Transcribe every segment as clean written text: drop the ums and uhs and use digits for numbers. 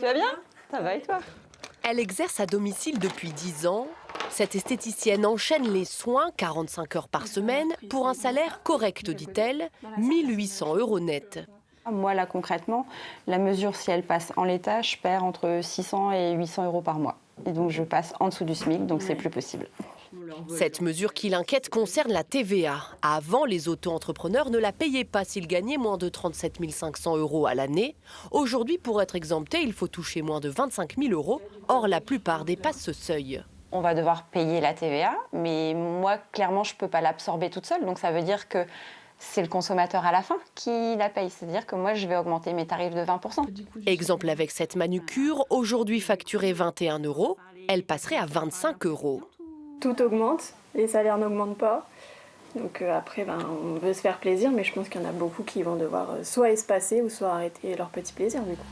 Tu vas bien? Ça va et toi? Elle exerce à domicile depuis 10 ans. Cette esthéticienne enchaîne les soins 45 heures par semaine pour un salaire correct, dit-elle, 1 800 € net. Moi, là, concrètement, la mesure, si elle passe en l'état, je perds entre 600 et 800 € par mois. Et donc, je passe en dessous du SMIC, donc c'est plus possible. Cette mesure qui l'inquiète concerne la TVA. Avant, les auto-entrepreneurs ne la payaient pas s'ils gagnaient moins de 37 500 € à l'année. Aujourd'hui, pour être exempté, il faut toucher moins de 25 000 €. Or, la plupart dépassent ce seuil. On va devoir payer la TVA, mais moi, clairement, je ne peux pas l'absorber toute seule. Donc, ça veut dire que c'est le consommateur à la fin qui la paye. C'est-à-dire que moi, je vais augmenter mes tarifs de 20%. Exemple avec cette manucure, aujourd'hui facturée 21 €, elle passerait à 25 €. Tout augmente, les salaires n'augmentent pas. Donc après, on veut se faire plaisir, mais je pense qu'il y en a beaucoup qui vont devoir soit espacer ou soit arrêter leur petit plaisir du coup.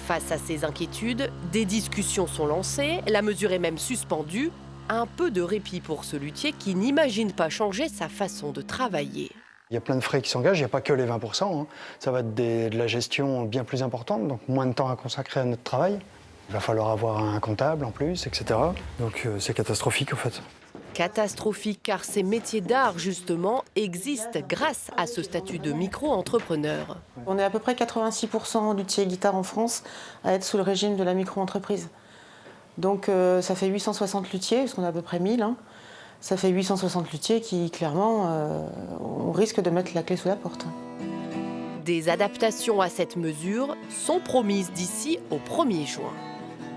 Face à ces inquiétudes, des discussions sont lancées, la mesure est même suspendue. Un peu de répit pour ce luthier qui n'imagine pas changer sa façon de travailler. Il y a plein de frais qui s'engagent, il n'y a pas que les 20%. Ça va être de la gestion bien plus importante, donc moins de temps à consacrer à notre travail. Il va falloir avoir un comptable en plus, etc. Donc c'est catastrophique en fait. Catastrophique car ces métiers d'art, justement, existent grâce à ce statut de micro-entrepreneur. On est à peu près 86% luthiers guitare en France à être sous le régime de la micro-entreprise. Donc ça fait 860 luthiers, parce qu'on a à peu près 1000. Ça fait 860 luthiers qui, clairement, on risque de mettre la clé sous la porte. Des adaptations à cette mesure sont promises d'ici au 1er juin.